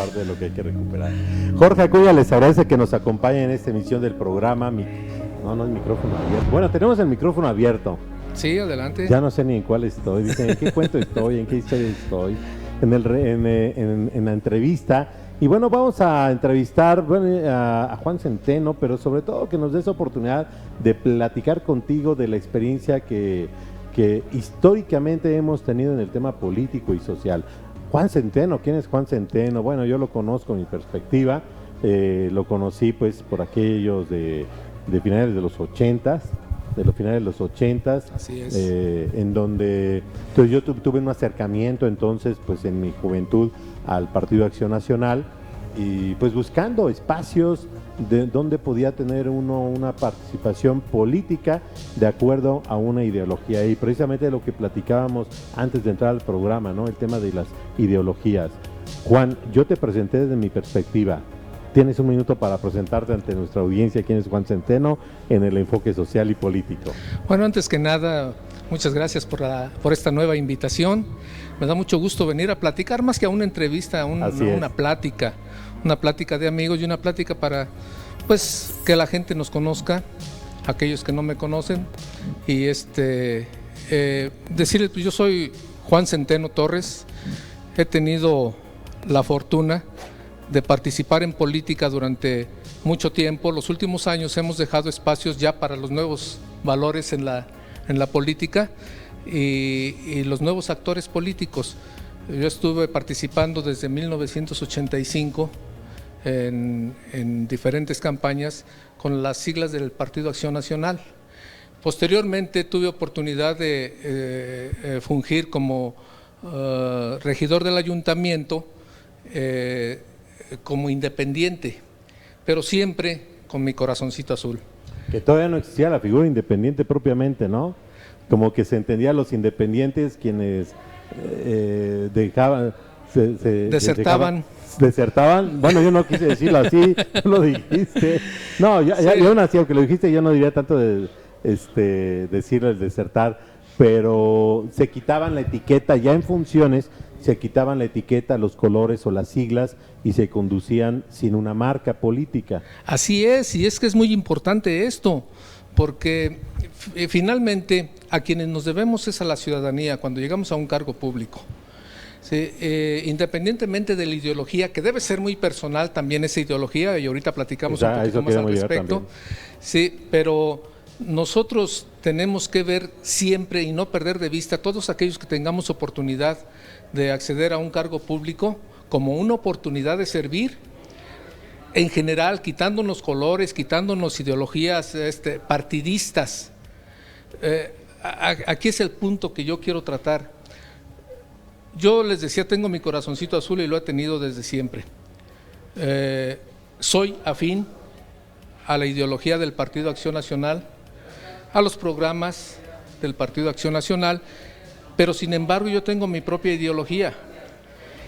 parte de lo que hay que recuperar. Jorge Acuña les agradece que nos acompañe en esta emisión del programa. No el micrófono abierto. Bueno, tenemos el micrófono abierto. Sí, adelante. Ya no sé ni en cuál estoy. Dicen, ¿en qué cuento estoy? ¿En qué historia estoy? En la entrevista. Y bueno, vamos a entrevistar a Juan Centeno, pero sobre todo que nos des oportunidad de platicar contigo de la experiencia que históricamente hemos tenido en el tema político y social. Juan Centeno, ¿quién es Juan Centeno? Bueno, yo lo conozco en mi perspectiva, lo conocí pues por aquellos de finales de los 80s, Así es. En donde entonces yo tuve un acercamiento entonces pues en mi juventud al Partido Acción Nacional y pues buscando espacios de donde podía tener uno una participación política de acuerdo a una ideología, y precisamente lo que platicábamos antes de entrar al programa, ¿no? El tema de las ideologías. Juan, yo te presenté desde mi perspectiva. Tienes un minuto para presentarte ante nuestra audiencia quién es Juan Centeno en el enfoque social y político. Bueno, antes que nada, muchas gracias por esta nueva invitación. Me da mucho gusto venir a platicar, más que a una entrevista, una plática de amigos y una plática para pues que la gente nos conozca, aquellos que no me conocen, y decirles, pues yo soy Juan Centeno Torres. He tenido la fortuna de participar en política durante mucho tiempo. Los últimos años hemos dejado espacios ya para los nuevos valores en la política y los nuevos actores políticos. Yo estuve participando desde 1985 en diferentes campañas con las siglas del Partido Acción Nacional. Posteriormente tuve oportunidad de fungir como regidor del ayuntamiento, como independiente, pero siempre con mi corazoncito azul. Que todavía no existía la figura independiente propiamente, ¿no? Como que se entendía a los independientes quienes desertaban. Bueno, yo no quise decirlo así, tú lo dijiste. No, yo nací, aunque lo dijiste, yo no diría tanto de decirlo el desertar, pero se quitaban la etiqueta ya en funciones. Se quitaban la etiqueta, los colores o las siglas y se conducían sin una marca política. Así es, y es que es muy importante esto, porque finalmente a quienes nos debemos es a la ciudadanía cuando llegamos a un cargo público. Sí, independientemente de la ideología, que debe ser muy personal también esa ideología, y ahorita platicamos un poquito más al respecto. Sí, pero nosotros tenemos que ver siempre y no perder de vista a todos aquellos que tengamos oportunidad de acceder a un cargo público como una oportunidad de servir en general, quitándonos colores, quitándonos ideologías partidistas. Aquí es el punto que yo quiero tratar. Yo les decía, tengo mi corazoncito azul y lo he tenido desde siempre. Soy afín a la ideología del Partido Acción Nacional, a los programas del Partido Acción Nacional, pero sin embargo yo tengo mi propia ideología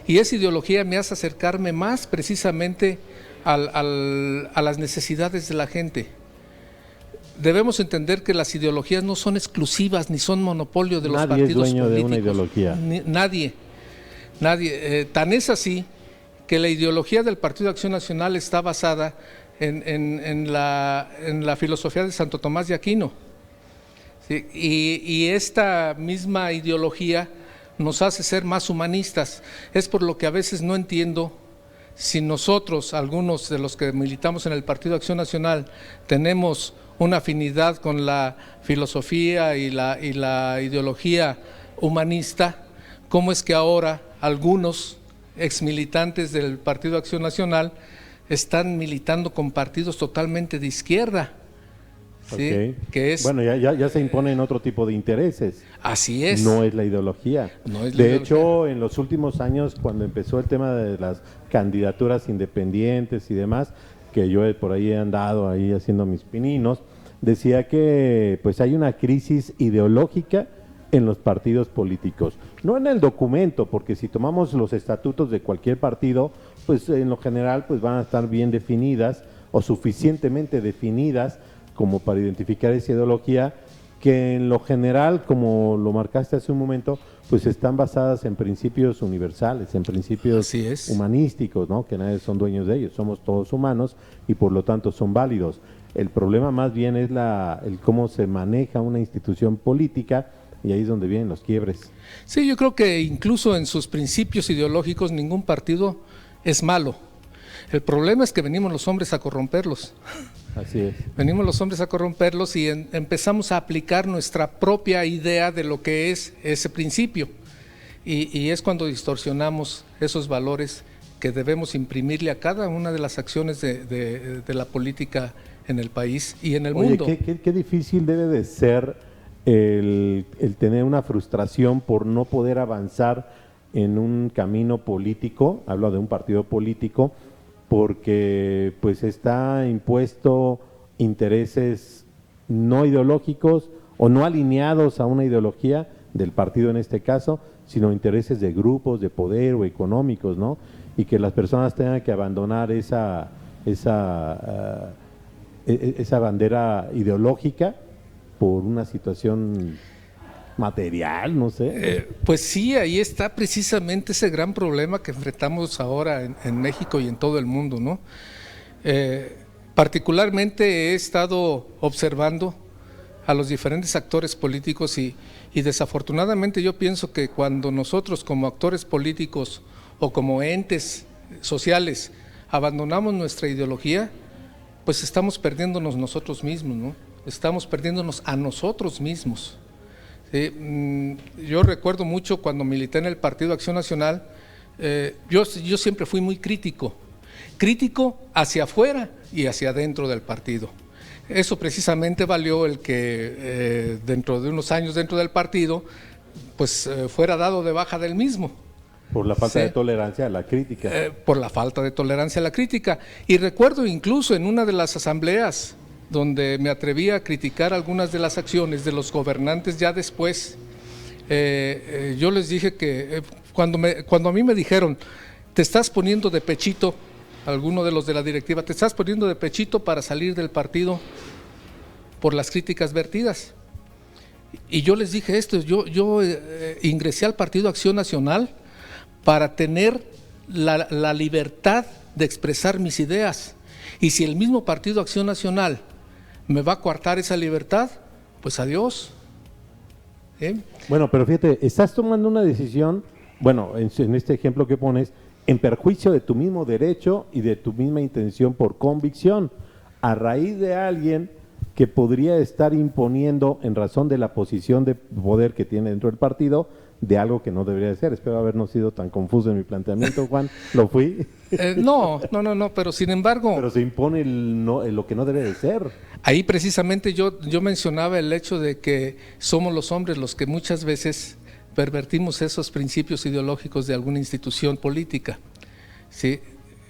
y esa ideología me hace acercarme más precisamente a las necesidades de la gente. Debemos entender que las ideologías no son exclusivas ni son monopolio de los partidos políticos. Nadie es dueño de una ideología. Nadie. Tan es así que la ideología del Partido Acción Nacional está basada en la filosofía de Santo Tomás de Aquino. Sí, y esta misma ideología nos hace ser más humanistas. Es por lo que a veces no entiendo si nosotros, algunos de los que militamos en el Partido Acción Nacional, tenemos una afinidad con la filosofía y la ideología humanista, ¿cómo es que ahora algunos exmilitantes del Partido Acción Nacional están militando con partidos totalmente de izquierda? ¿Sí? Okay. Que es, bueno, ya se imponen otro tipo de intereses. Así es. No es la ideología. De hecho, en los últimos años, cuando empezó el tema de las candidaturas independientes y demás, que yo por ahí he andado ahí haciendo mis pininos, decía que pues hay una crisis ideológica en los partidos políticos. No en el documento, porque si tomamos los estatutos de cualquier partido, pues en lo general pues van a estar bien definidas o suficientemente definidas como para identificar esa ideología, que en lo general, como lo marcaste hace un momento, pues están basadas en principios universales, en principios humanísticos, ¿no? Que nadie son dueños de ellos, somos todos humanos y por lo tanto son válidos. El problema más bien es el cómo se maneja una institución política, y ahí es donde vienen los quiebres. Sí, yo creo que incluso en sus principios ideológicos ningún partido es malo. El problema es que venimos los hombres a corromperlos. Así es. Venimos los hombres a corromperlos y empezamos a aplicar nuestra propia idea de lo que es ese principio. Y es cuando distorsionamos esos valores que debemos imprimirle a cada una de las acciones de la política en el país y en el mundo. Qué difícil debe de ser el tener una frustración por no poder avanzar en un camino político, hablo de un partido político, porque pues está impuesto intereses no ideológicos o no alineados a una ideología del partido en este caso, sino intereses de grupos de poder o económicos, ¿no? Y que las personas tengan que abandonar esa bandera ideológica por una situación material, no sé. Pues sí, ahí está precisamente ese gran problema que enfrentamos ahora en México y en todo el mundo, ¿no? Particularmente he estado observando a los diferentes actores políticos y desafortunadamente yo pienso que cuando nosotros como actores políticos o como entes sociales abandonamos nuestra ideología, pues estamos perdiéndonos nosotros mismos, ¿no? Estamos perdiéndonos a nosotros mismos. Yo recuerdo mucho cuando milité en el Partido Acción Nacional, yo siempre fui muy crítico hacia afuera y hacia adentro del partido. Eso precisamente valió el que dentro de unos años dentro del partido, pues fuera dado de baja del mismo. Por la falta de tolerancia a la crítica. Por la falta de tolerancia a la crítica. Y recuerdo incluso en una de las asambleas donde me atreví a criticar algunas de las acciones de los gobernantes ya después, yo les dije que cuando a mí me dijeron, te estás poniendo de pechito, alguno de los de la directiva, te estás poniendo de pechito para salir del partido por las críticas vertidas. Y yo les dije esto, yo ingresé al Partido Acción Nacional para tener la libertad de expresar mis ideas. Y si el mismo Partido Acción Nacional me va a coartar esa libertad, pues adiós. Bueno, pero fíjate, estás tomando una decisión, bueno, en este ejemplo que pones, en perjuicio de tu mismo derecho y de tu misma intención por convicción, a raíz de alguien que podría estar imponiendo, en razón de la posición de poder que tiene dentro del partido, de algo que no debería de ser. Espero haber no sido tan confuso en mi planteamiento, Juan. ¿Lo fui? No, pero sin embargo... Pero se impone lo que no debe de ser. Ahí precisamente yo mencionaba el hecho de que somos los hombres los que muchas veces pervertimos esos principios ideológicos de alguna institución política, ¿sí?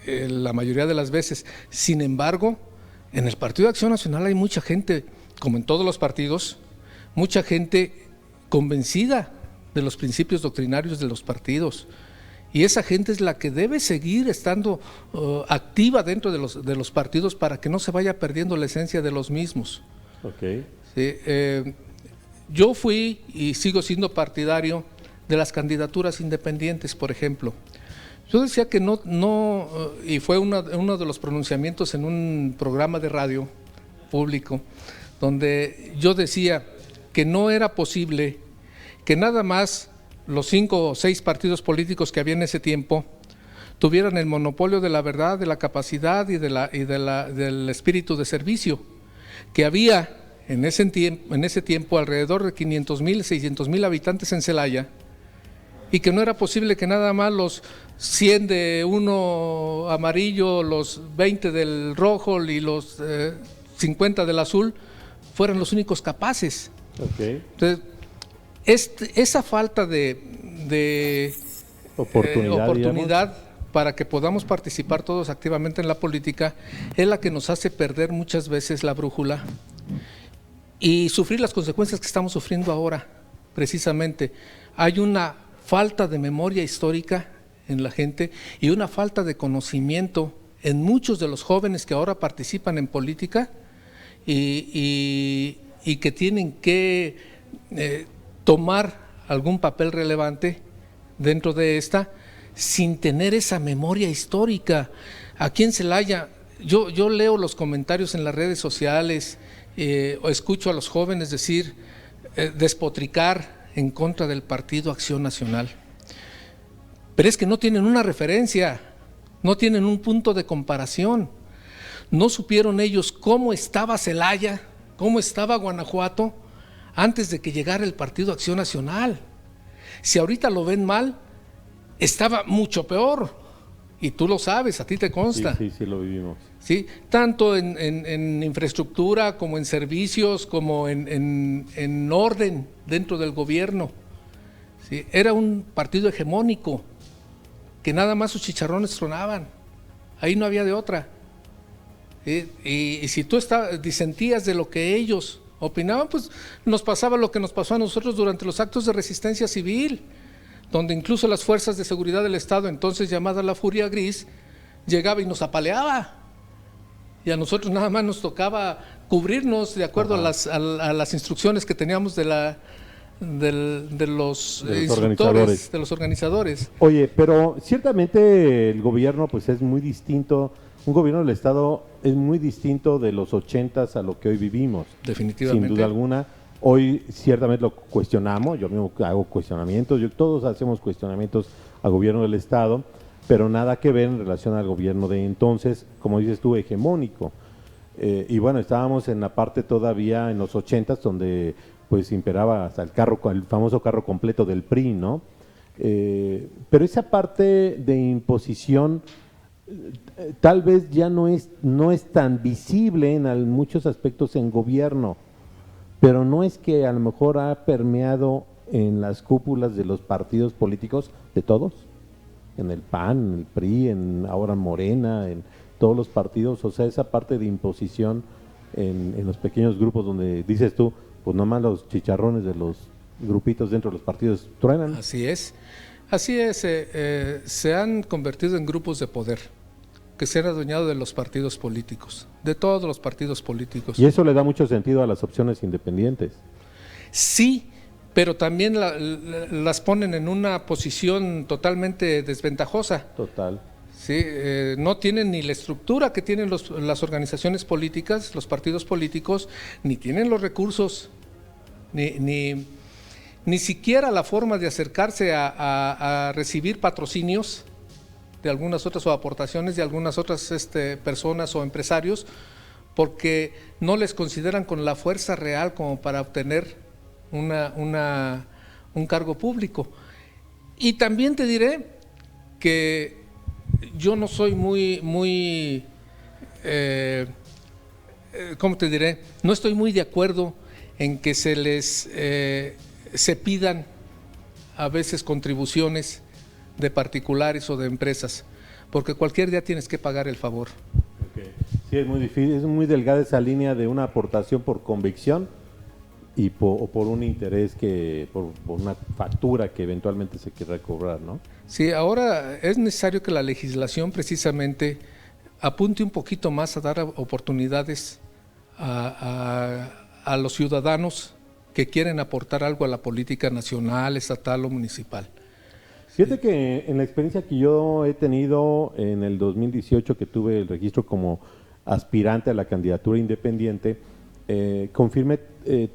La mayoría de las veces. Sin embargo, en el Partido de Acción Nacional hay mucha gente, como en todos los partidos, mucha gente convencida de los principios doctrinarios de los partidos, y esa gente es la que debe seguir estando activa dentro de los partidos para que no se vaya perdiendo la esencia de los mismos. Okay. Sí, yo fui y sigo siendo partidario de las candidaturas independientes, por ejemplo. Yo decía que y fue uno de los pronunciamientos en un programa de radio público, donde yo decía que no era posible que nada más los 5 o 6 partidos políticos que había en ese tiempo tuvieran el monopolio de la verdad, de la capacidad y del espíritu de servicio, que había en ese tiempo alrededor de 500,000, 600,000 habitantes en Celaya, y que no era posible que nada más los 100 de uno amarillo, los 20 del rojo y los 50 del azul fueran los únicos capaces. Okay. Entonces, esa falta de oportunidad para que podamos participar todos activamente en la política es la que nos hace perder muchas veces la brújula y sufrir las consecuencias que estamos sufriendo ahora. Precisamente hay una falta de memoria histórica en la gente y una falta de conocimiento en muchos de los jóvenes que ahora participan en política y y que tienen que tomar algún papel relevante dentro de esta, sin tener esa memoria histórica. Aquí en Celaya, yo leo los comentarios en las redes sociales, o escucho a los jóvenes decir, despotricar en contra del Partido Acción Nacional. Pero es que no tienen una referencia, no tienen un punto de comparación. No supieron ellos cómo estaba Celaya, cómo estaba Guanajuato antes de que llegara el Partido Acción Nacional. Si ahorita lo ven mal, estaba mucho peor. Y tú lo sabes, a ti te consta. Sí, lo vivimos. ¿Sí? Tanto en infraestructura, como en servicios, como en orden dentro del gobierno. ¿Sí? Era un partido hegemónico, que nada más sus chicharrones tronaban. Ahí no había de otra. ¿Sí? Y si tú disentías de lo que ellos opinaban, pues nos pasaba lo que nos pasó a nosotros durante los actos de resistencia civil, donde incluso las fuerzas de seguridad del Estado, entonces llamada la Furia Gris, llegaba y nos apaleaba. Y a nosotros nada más nos tocaba cubrirnos de acuerdo a las instrucciones que teníamos de los instructores, de los organizadores. Oye, pero ciertamente el gobierno pues es muy distinto, un gobierno del Estado es muy distinto de los 80s a lo que hoy vivimos. Definitivamente. Sin duda alguna. Hoy ciertamente lo cuestionamos, yo mismo hago cuestionamientos, todos hacemos cuestionamientos al gobierno del Estado, pero nada que ver en relación al gobierno de entonces, como dices tú, hegemónico. Y bueno, estábamos en la parte todavía en los 80s donde pues imperaba hasta el famoso carro completo del PRI, ¿no? Pero esa parte de imposición tal vez ya no es tan visible en muchos aspectos en gobierno. Pero no es que a lo mejor ha permeado en las cúpulas de los partidos políticos de todos, en el PAN, en el PRI, ahora Morena, en todos los partidos, o sea, esa parte de imposición en los pequeños grupos donde dices tú, pues nomás los chicharrones de los grupitos dentro de los partidos truenan. Así es, se han convertido en grupos de poder que se han adueñado de los partidos políticos, de todos los partidos políticos. Y eso le da mucho sentido a las opciones independientes. Sí, pero también las ponen en una posición totalmente desventajosa. Total. Sí, no tienen ni la estructura que tienen las organizaciones políticas, los partidos políticos, ni tienen los recursos, ni siquiera la forma de acercarse a recibir patrocinios de algunas otras o aportaciones de algunas otras personas o empresarios, porque no les consideran con la fuerza real como para obtener un cargo público. Y también te diré que yo no soy ¿cómo te diré? No estoy muy de acuerdo en que se pidan a veces contribuciones de particulares o de empresas, porque cualquier día tienes que pagar el favor. Okay. Sí, es muy difícil, es muy delgada esa línea de una aportación por convicción o por un interés por una factura que eventualmente se quiera cobrar, ¿no? Sí, ahora es necesario que la legislación precisamente apunte un poquito más a dar oportunidades a los ciudadanos que quieren aportar algo a la política nacional, estatal o municipal. Fíjate que en la experiencia que yo he tenido en el 2018, que tuve el registro como aspirante a la candidatura independiente, confirmé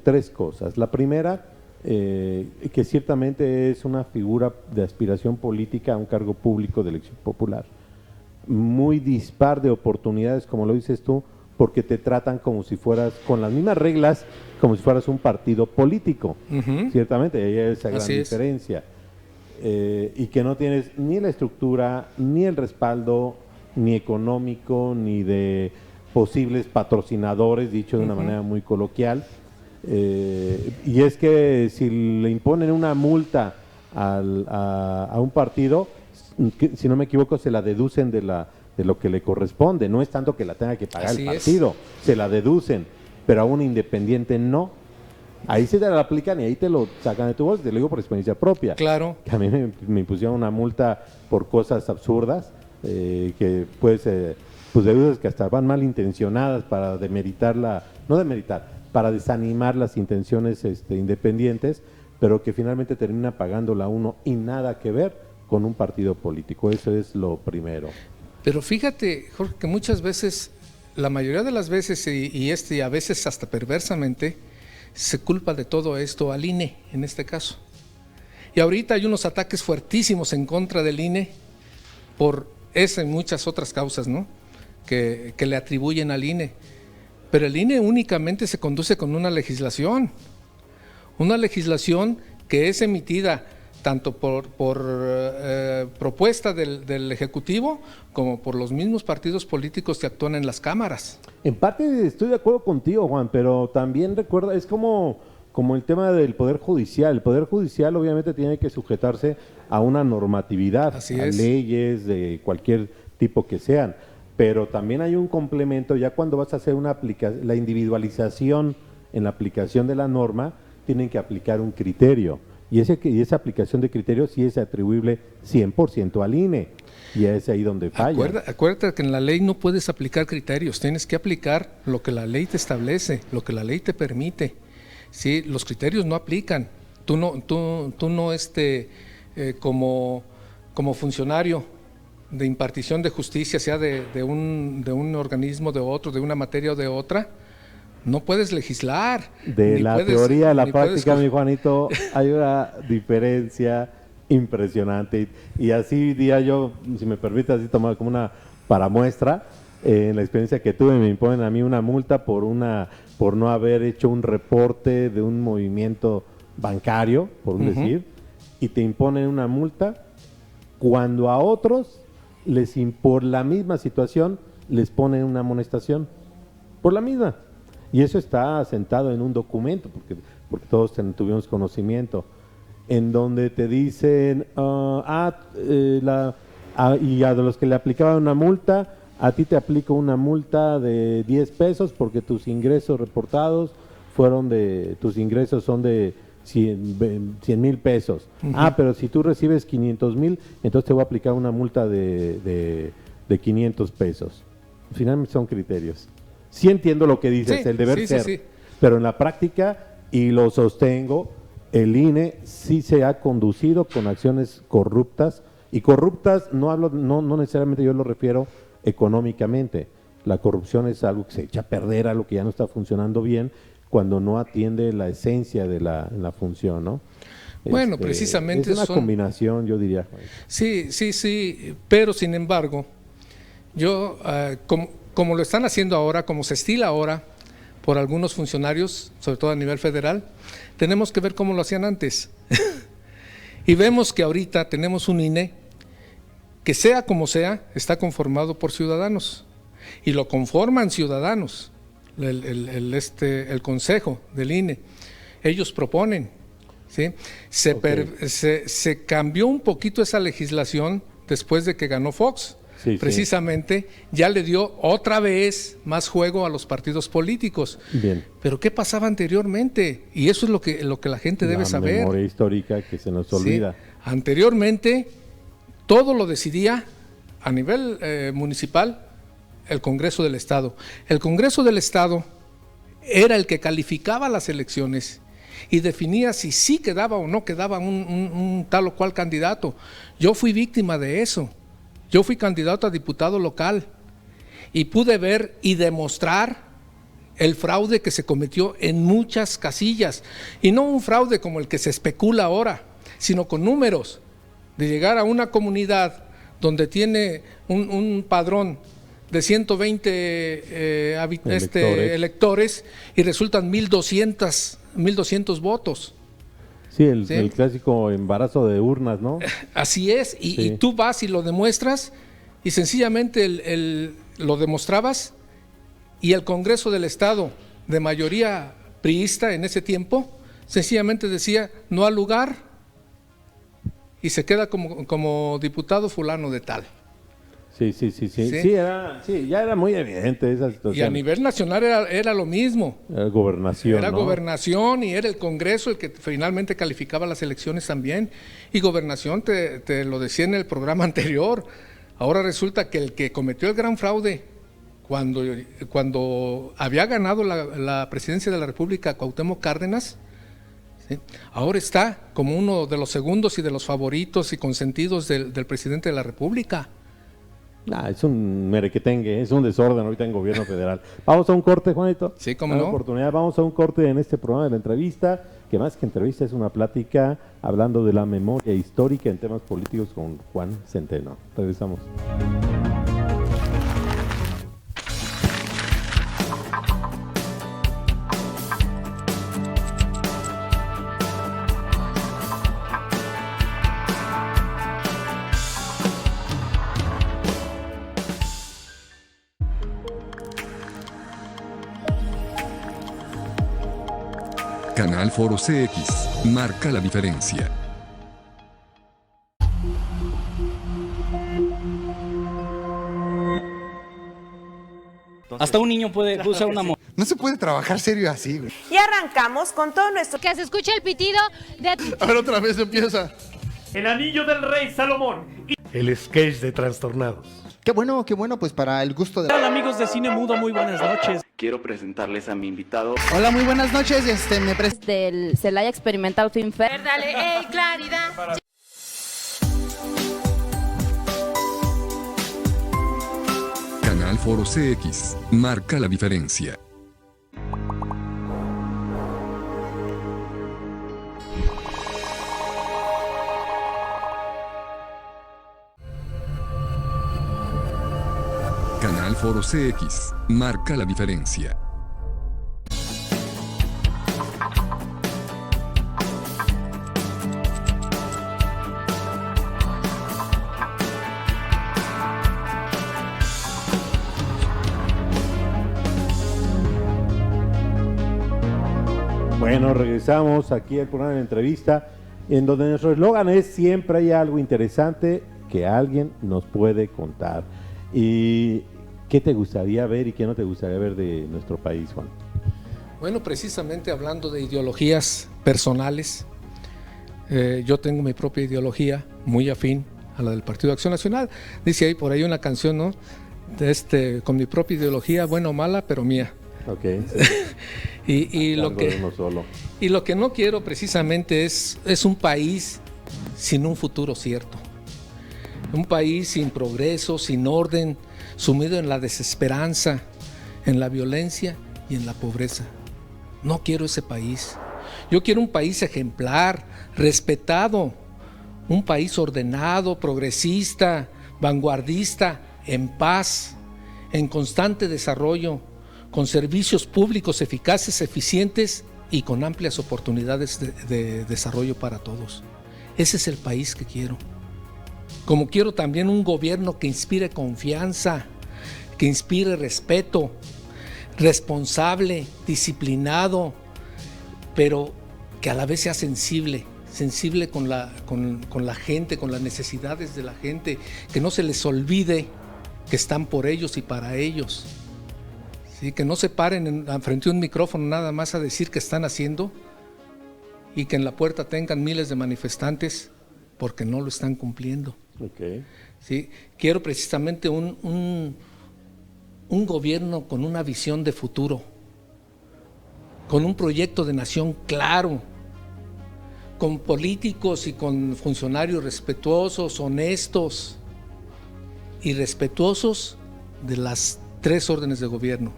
tres cosas. La primera, que ciertamente es una figura de aspiración política a un cargo público de elección popular. Muy dispar de oportunidades, como lo dices tú, porque te tratan como si fueras, con las mismas reglas, como si fueras un partido político. Ciertamente, ahí hay esa gran diferencia. Y que no tienes ni la estructura, ni el respaldo, ni económico, ni de posibles patrocinadores, dicho de una manera muy coloquial. Y es que si le imponen una multa a un partido, si no me equivoco, se la deducen de lo que le corresponde. No es tanto que la tenga que pagar el partido, se la deducen, pero a un independiente no. Ahí se te la aplican y ahí te lo sacan de tu bolsa, te lo digo por experiencia propia. Claro. Que a mí me impusieron una multa por cosas absurdas, que pues deudas que hasta van malintencionadas para demeritarla, no demeritar, para desanimar las intenciones independientes, pero que finalmente termina pagándola uno y nada que ver con un partido político. Eso es lo primero. Pero fíjate, Jorge, que muchas veces, la mayoría de las veces, y a veces hasta perversamente, se culpa de todo esto al INE, en este caso. Y ahorita hay unos ataques fuertísimos en contra del INE por esa y muchas otras causas, ¿no?, que le atribuyen al INE. Pero el INE únicamente se conduce con una legislación que es emitida tanto por propuesta del Ejecutivo como por los mismos partidos políticos que actúan en las cámaras. En parte estoy de acuerdo contigo, Juan, pero también recuerda, es como el tema del Poder Judicial. El Poder Judicial obviamente tiene que sujetarse a una normatividad, leyes de cualquier tipo que sean, pero también hay un complemento. Ya cuando vas a hacer la individualización en la aplicación de la norma, tienen que aplicar un criterio, y esa aplicación de criterio sí es atribuible 100% al INE, y es ahí donde falla. Acuérdate que en la ley no puedes aplicar criterios, tienes que aplicar lo que la ley te establece, lo que la ley te permite. Sí, los criterios no aplican. Tú no como funcionario de impartición de justicia, sea de un organismo, de otro, de una materia o de otra, no puedes legislar. De la teoría a la práctica, mi Juanito, hay una diferencia impresionante. Y así diría yo, si me permite así tomar como una para muestra, en la experiencia que tuve, me imponen a mí una multa por no haber hecho un reporte de un movimiento bancario, por decir, y te imponen una multa cuando a otros por la misma situación les ponen una amonestación, por la misma. Y eso está asentado en un documento, porque todos tuvimos conocimiento, en donde te dicen, y a los que le aplicaban una multa, a ti te aplico una multa de 10 pesos porque tus ingresos reportados son de 100,000 pesos. Pero si tú recibes 500,000, entonces te voy a aplicar una multa de 500 pesos. Finalmente son criterios. Sí entiendo lo que dices, el deber ser, pero en la práctica, y lo sostengo, el INE sí se ha conducido con acciones corruptas, y corruptas no necesariamente yo lo refiero económicamente. La corrupción es algo que se echa a perder, algo que ya no está funcionando bien, cuando no atiende la esencia de la función, ¿no? Bueno, precisamente es una combinación, yo diría. Sí, pero sin embargo, yo, como lo están haciendo ahora, como se estila ahora por algunos funcionarios, sobre todo a nivel federal, tenemos que ver cómo lo hacían antes. Y vemos que ahorita tenemos un INE que, sea como sea, está conformado por ciudadanos, y lo conforman ciudadanos, el consejo del INE. Ellos proponen, ¿sí? Se cambió un poquito esa legislación después de que ganó Fox. Precisamente ya le dio otra vez más juego a los partidos políticos. Bien. Pero ¿qué pasaba anteriormente? Y eso es lo que la gente debe saber. La memoria histórica que se nos olvida. Anteriormente todo lo decidía a nivel municipal el Congreso del Estado. El Congreso del Estado era el que calificaba las elecciones y definía si sí quedaba o no quedaba un tal o cual candidato. Yo fui víctima de eso. Yo fui candidato a diputado local y pude ver y demostrar el fraude que se cometió en muchas casillas, y no un fraude como el que se especula ahora, sino con números, de llegar a una comunidad donde tiene un padrón de 120 electores y resultan 1,200 votos. Sí, el clásico embarazo de urnas, ¿no? Así es, y tú vas y lo demuestras, y sencillamente lo demostrabas, y el Congreso del Estado, de mayoría priista en ese tiempo, sencillamente decía no al lugar, y se queda como diputado fulano de tal. Sí, ya era muy evidente esa situación. Y a nivel nacional era lo mismo. Era gobernación, Era gobernación, y era el Congreso el que finalmente calificaba las elecciones también. Y gobernación, te lo decía en el programa anterior, ahora resulta que el que cometió el gran fraude, cuando había ganado la presidencia de la República Cuauhtémoc Cárdenas, ¿sí? Ahora está como uno de los segundos y de los favoritos y consentidos del presidente de la República. Es un merequetengue, es un desorden ahorita en gobierno federal. Vamos a un corte, Juanito. Sí, cómo no. Oportunidad. Vamos a un corte en este programa de la entrevista, que más que entrevista es una plática hablando de la memoria histórica en temas políticos con Juan Centeno. Regresamos. Canal Foro CX marca la diferencia. Hasta un niño puede usar una moto. No se puede trabajar serio así, güey. Y arrancamos con todo nuestro... Que se escuche el pitido de... A ver, otra vez empieza. El anillo del rey Salomón. El sketch de Trastornados. Qué bueno, pues para el gusto de... Hola amigos de Cine Mudo, muy buenas noches. Quiero presentarles a mi invitado. Hola, muy buenas noches, Del Celaya Experimental Film Fair. Dale, claridad. Canal Foro CX marca la diferencia. Canal Foro CX marca la diferencia. Bueno, regresamos aquí al programa de entrevista, en donde nuestro eslogan es: siempre hay algo interesante que alguien nos puede contar. ¿Y qué te gustaría ver y qué no te gustaría ver de nuestro país, Juan? Bueno, precisamente hablando de ideologías personales, yo tengo mi propia ideología muy afín a la del Partido de Acción Nacional. Dice ahí por ahí una canción, ¿no? Con mi propia ideología, buena o mala, pero mía. Okay. y lo que no quiero precisamente es un país sin un futuro cierto. Un país sin progreso, sin orden, sumido en la desesperanza, en la violencia y en la pobreza. No quiero ese país. Yo quiero un país ejemplar, respetado, un país ordenado, progresista, vanguardista, en paz, en constante desarrollo, con servicios públicos eficaces, eficientes y con amplias oportunidades de desarrollo para todos. Ese es el país que quiero. Como quiero también un gobierno que inspire confianza, que inspire respeto, responsable, disciplinado, pero que a la vez sea sensible con la gente, con las necesidades de la gente, que no se les olvide que están por ellos y para ellos. ¿Sí? Que no se paren frente a un micrófono nada más a decir que están haciendo y que en la puerta tengan miles de manifestantes porque no lo están cumpliendo. Okay. ¿Sí? Quiero precisamente un gobierno con una visión de futuro, con un proyecto de nación claro, con políticos y con funcionarios respetuosos, honestos y respetuosos de las 3 órdenes de gobierno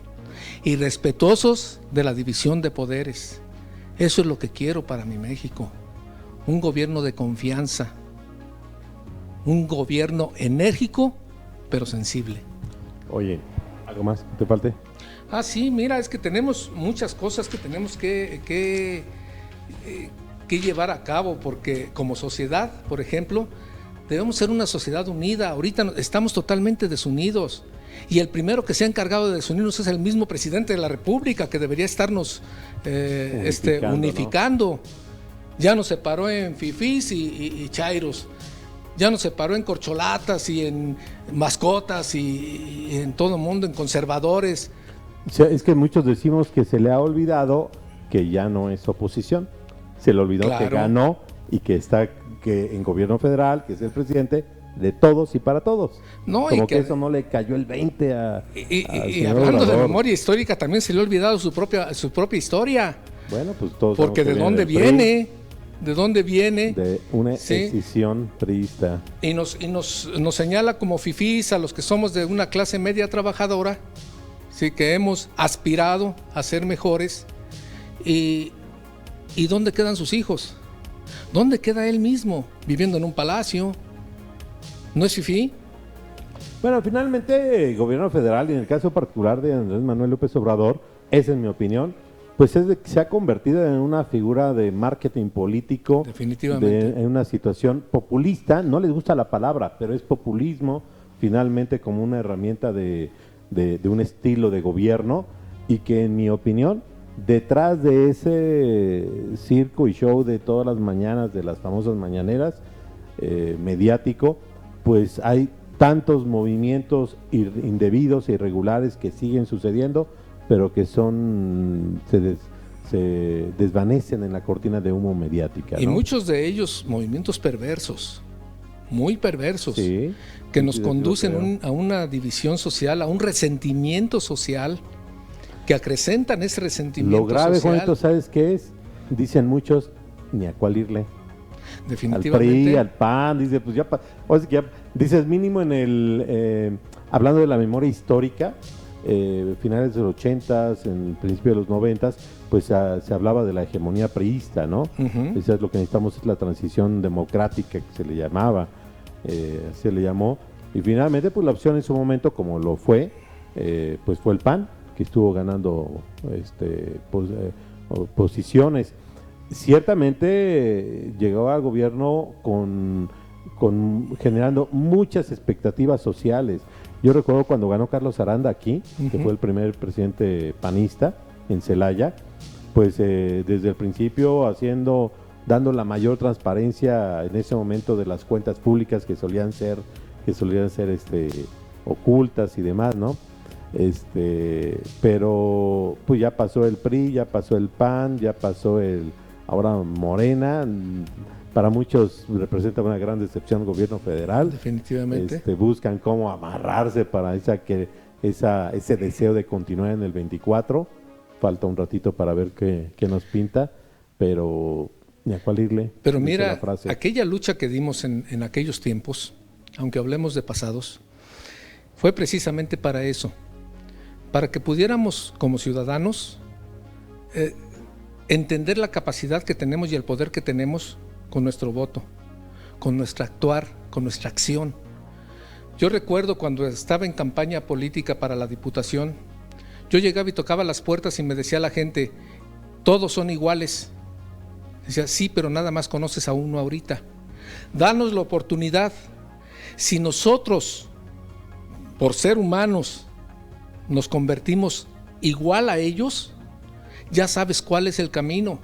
y respetuosos de la división de poderes. Eso es lo que quiero para mi México. Un gobierno de confianza, un gobierno enérgico pero sensible. Oye, ¿algo más que te falte? Sí, mira, es que tenemos muchas cosas que tenemos que llevar a cabo, porque como sociedad, por ejemplo, debemos ser una sociedad unida. Ahorita estamos totalmente desunidos y el primero que se ha encargado de desunirnos es el mismo presidente de la República, que debería estarnos unificando. ¿No? Ya nos separó en fifís y chairos, ya nos separó en corcholatas y en mascotas y en todo el mundo, en conservadores. O sea, es que muchos decimos que se le ha olvidado que ya no es oposición. Se le olvidó que ganó y que está en gobierno federal, que es el presidente, de todos y para todos. No, Como y que eso no le cayó el 20 al Y señor hablando de Obrador. memoria histórica, también se le ha olvidado su propia historia. Bueno, pues todos Porque sabemos de que dónde del PRI, viene, de dónde viene. de una Sí. escisión priista. Y nos señala como fifís a los que somos de una clase media trabajadora, sí, que hemos aspirado a ser mejores. ¿Y dónde quedan sus hijos? ¿Dónde queda él mismo? Viviendo en un palacio. ¿No es fifí? Bueno, finalmente el gobierno federal, y en el caso particular de Andrés Manuel López Obrador, esa es mi opinión, pues es de que se ha convertido en una figura de marketing político, Definitivamente. en una situación populista. No les gusta la palabra, pero es populismo finalmente como una herramienta de un estilo de gobierno, y que en mi opinión, detrás de ese circo y show de todas las mañanas, de las famosas mañaneras, mediático, pues hay tantos movimientos indebidos e irregulares que siguen sucediendo, pero que se desvanecen en la cortina de humo mediática, Y ¿no? muchos de ellos movimientos perversos, muy perversos, Sí, que sí, nos sí, lo conducen creo. a una división social, a un resentimiento social, que acrecentan ese resentimiento Lo grave, social. Juanito, ¿sabes qué es? Dicen muchos, ni a cuál irle. Al Definitivamente. PRI, al PAN, dice, pues ya, o sea, que ya dices mínimo en el, hablando de la memoria histórica, finales de los 80s, en el principio de los 90s, pues se hablaba de la hegemonía priista, ¿no? Ujú. Eso es lo que necesitamos, es la transición democrática que se le llamaba, se le llamó, y finalmente pues la opción en su momento, como lo fue, pues fue el PAN, que estuvo ganando posiciones. Ciertamente llegó al gobierno generando muchas expectativas sociales. Yo recuerdo cuando ganó Carlos Aranda aquí, que fue el primer presidente panista en Celaya, pues desde el principio dando la mayor transparencia en ese momento de las cuentas públicas que solían ser ocultas y demás, ¿no? Pero pues ya pasó el PRI, ya pasó el PAN, ya pasó ahora Morena. Para muchos representa una gran decepción el gobierno federal. Definitivamente. Buscan cómo amarrarse para ese deseo de continuar en el 24. Falta un ratito para ver qué nos pinta, pero ni a cuál irle. Pero dice mira, la frase. aquella lucha que dimos en aquellos tiempos, aunque hablemos de pasados, fue precisamente para eso, para que pudiéramos como ciudadanos entender la capacidad que tenemos y el poder que tenemos con nuestro voto, con nuestro actuar, con nuestra acción. Yo recuerdo cuando estaba en campaña política para la diputación, yo llegaba y tocaba las puertas y me decía la gente, todos son iguales. Decía, sí, pero nada más conoces a uno ahorita. Danos la oportunidad. Si nosotros, por ser humanos, nos convertimos igual a ellos, ya sabes cuál es el camino.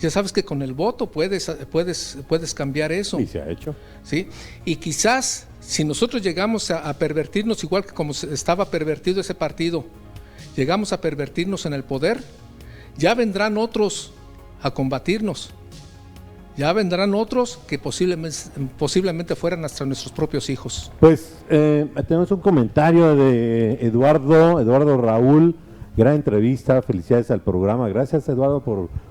Ya sabes que con el voto puedes cambiar eso. Y se ha hecho. ¿Sí? Y quizás si nosotros llegamos a pervertirnos igual que como estaba pervertido ese partido, llegamos a pervertirnos en el poder, ya vendrán otros a combatirnos. Ya vendrán otros que posiblemente fueran hasta nuestros propios hijos. Pues tenemos un comentario de Eduardo Raúl. Gran entrevista, felicidades al programa. Gracias, Eduardo,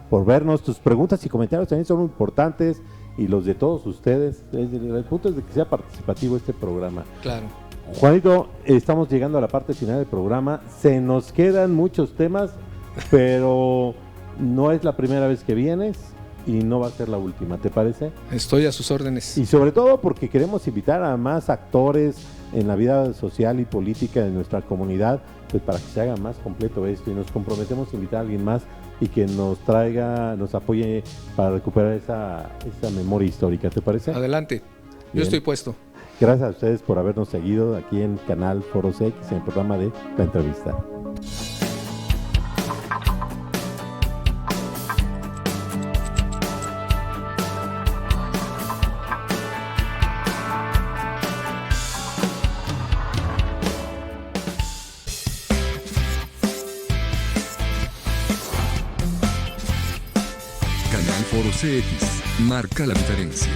por vernos. Tus preguntas y comentarios también son muy importantes, y los de todos ustedes. El punto es de que sea participativo este programa. Claro. Juanito, estamos llegando a la parte final del programa. Se nos quedan muchos temas, pero no es la primera vez que vienes y no va a ser la última, ¿te parece? Estoy a sus órdenes. Y sobre todo porque queremos invitar a más actores en la vida social y política de nuestra comunidad, pues para que se haga más completo esto, y nos comprometemos a invitar a alguien más y que nos apoye para recuperar esa memoria histórica, ¿te parece? Adelante, yo Bien. estoy puesto. Gracias a ustedes por habernos seguido aquí en Canal Foro CX, en el programa de La Entrevista. Canal Foro CX marca la diferencia.